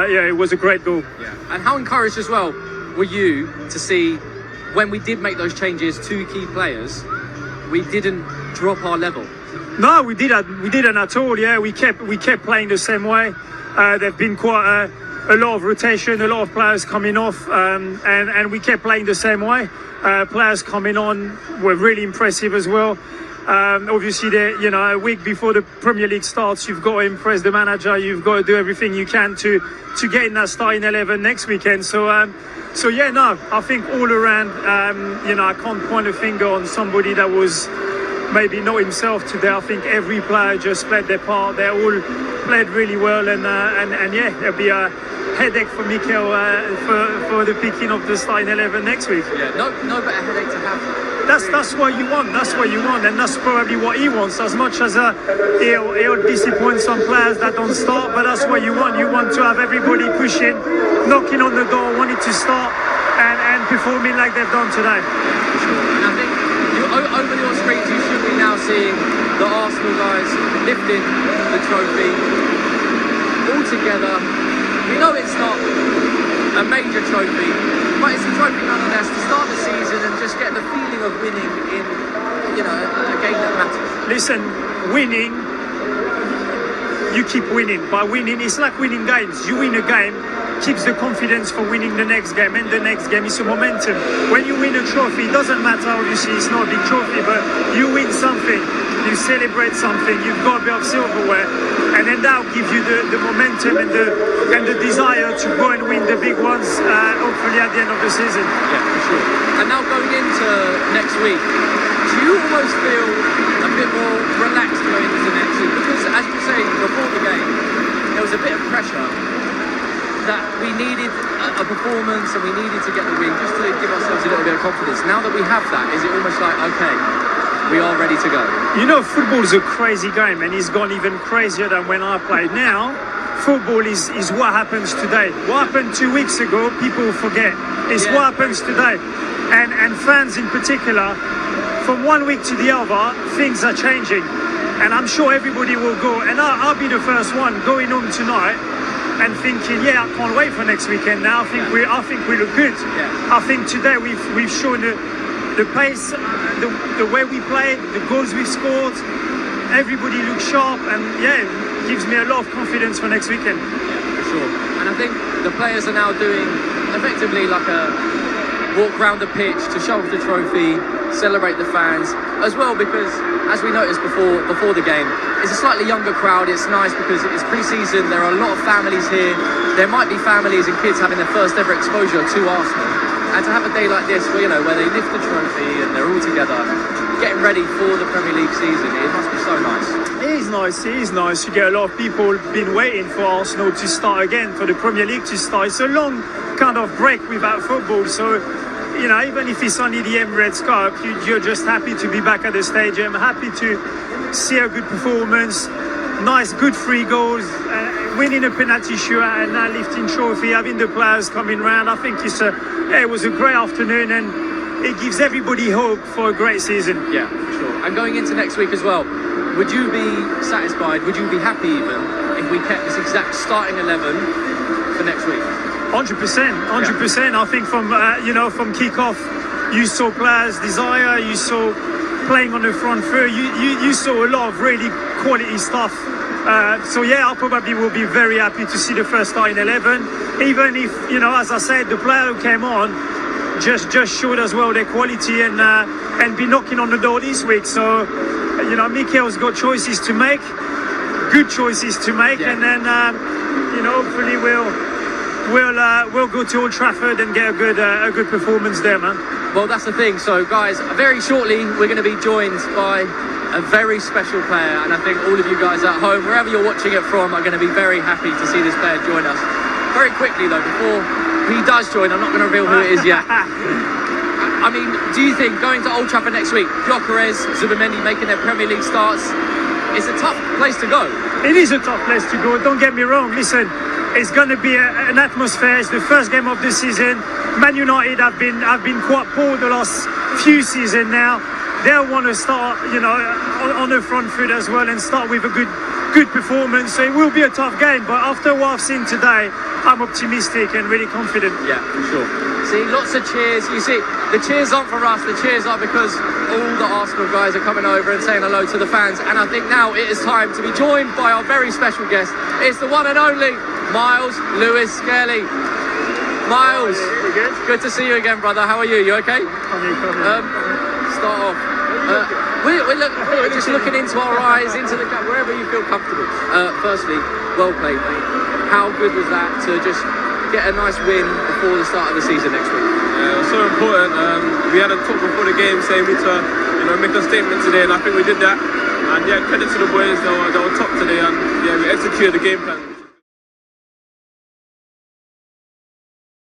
Yeah, it was a great goal. Yeah. And how encouraged as well were you to see when we did make those changes to key players, we didn't drop our level? No, we didn't at all. Yeah, we kept playing the same way. There've been quite a lot of rotation, a lot of players coming off, and we kept playing the same way. Players coming on were really impressive as well. Obviously, a week before the Premier League starts, you've got to impress the manager. You've got to do everything you can to get in that starting 11 next weekend. So yeah, no, I think all around, I can't point a finger on somebody that was maybe not himself today. I think every player just played their part. They all played really well, and yeah, there'll be a headache for Mikel for the picking of the starting 11 next week. Yeah, no better headache to have. That's what you want. That's what you want, and that's probably what he wants. As much as he'll disappoint some players that don't start, but that's what you want. You want to have everybody pushing, knocking on the door, wanting to start, and performing like they've done today. And I think over your screens, you should be now seeing the Arsenal guys lifting the trophy all together. We know it's not a major trophy, but it's a trophy nonetheless to start the season and just get the feeling of winning in, a game that matters. Listen, winning, you keep winning. By winning, it's like winning games. You win a game, keeps the confidence for winning the next game, and the next game is a momentum. When you win a trophy, it doesn't matter, obviously it's not a big trophy, but you win something, you celebrate something, you've got a bit of silverware, and then that will give you the momentum and the desire to go and win the big ones, hopefully at the end of the season. Yeah, for sure. And now going into next week, do you almost feel a bit more relaxed going into next week? Because as you say, before the game, there was a bit of pressure that we needed a performance and we needed to get the win just to give ourselves a little bit of confidence. Now that we have that, is it almost like, okay, we are ready to go? Football is a crazy game, and it's gone even crazier than when I played. Now, football is what happens today. What happened 2 weeks ago, people forget. It's what happens today. And fans in particular, from 1 week to the other, things are changing. And I'm sure everybody will go, and I'll be the first one going home tonight and thinking, yeah, I can't wait for next weekend now. I think we look good. Yeah. I think today we've shown the pace, the way we played, the goals we've scored. Everybody looks sharp, and yeah, it gives me a lot of confidence for next weekend. Yeah, for sure. And I think the players are now doing effectively like a walk around the pitch to show off the trophy, celebrate the fans as well, because as we noticed before the game, it's a slightly younger crowd. It's nice because it's pre-season. There are a lot of families here. There might be families and kids having their first ever exposure to Arsenal, and to have a day like this where they lift the trophy and they're all together getting ready for the Premier League season, it must be so nice. It is nice. You get a lot of people been waiting for Arsenal to start again, for the Premier League to start. It's a long kind of break without football, so even if it's only the Emirates Cup, you're just happy to be back at the stadium, happy to see a good performance, nice, good free goals, winning a penalty shootout, and now lifting trophy, having the players coming round. I think it was a great afternoon, and it gives everybody hope for a great season. Yeah, for sure. And going into next week as well, would you be satisfied, would you be happy even if we kept this exact starting 11 for next week? 100%. I think from kick-off, you saw players' desire, you saw playing on the front foot, you saw a lot of really quality stuff. So yeah, I probably will be very happy to see the first starting 11, even if, as I said, the player who came on just showed as well their quality and be knocking on the door this week. So, Mikel's got choices to make, good choices to make, and then, hopefully we'll go to Old Trafford and get a good performance there, man. Well, that's the thing. So, guys, very shortly we're going to be joined by a very special player, and I think all of you guys at home, wherever you're watching it from, are going to be very happy to see this player join us. Very quickly, though, before he does join, I'm not going to reveal who it is yet. I mean, do you think going to Old Trafford next week, Gyökeres, Zubimendi making their Premier League starts, it's a tough place to go? It is a tough place to go. Don't get me wrong. Listen, it's going to be an atmosphere. It's the first game of the season. Man United have been quite poor the last few seasons now. They'll want to start, on the front foot as well, and start with a good performance. So it will be a tough game. But after what I've seen today, I'm optimistic and really confident. Yeah, for sure. See, lots of cheers. You see, the cheers aren't for us. The cheers are because all the Arsenal guys are coming over and saying hello to the fans. And I think now it is time to be joined by our very special guest. It's the one and only Miles Lewis Skelly. Miles, good to see you again, brother. How are you? You okay? Start off. We're just looking into our eyes, into the wherever you feel comfortable. Firstly, well played, mate. How good was that to just get a nice win before the start of the season next week? Yeah, it was so important. We had a talk before the game saying we need to, make a statement today, and I think we did that. And yeah, credit to the boys, they were top today, and yeah, we executed the game plan.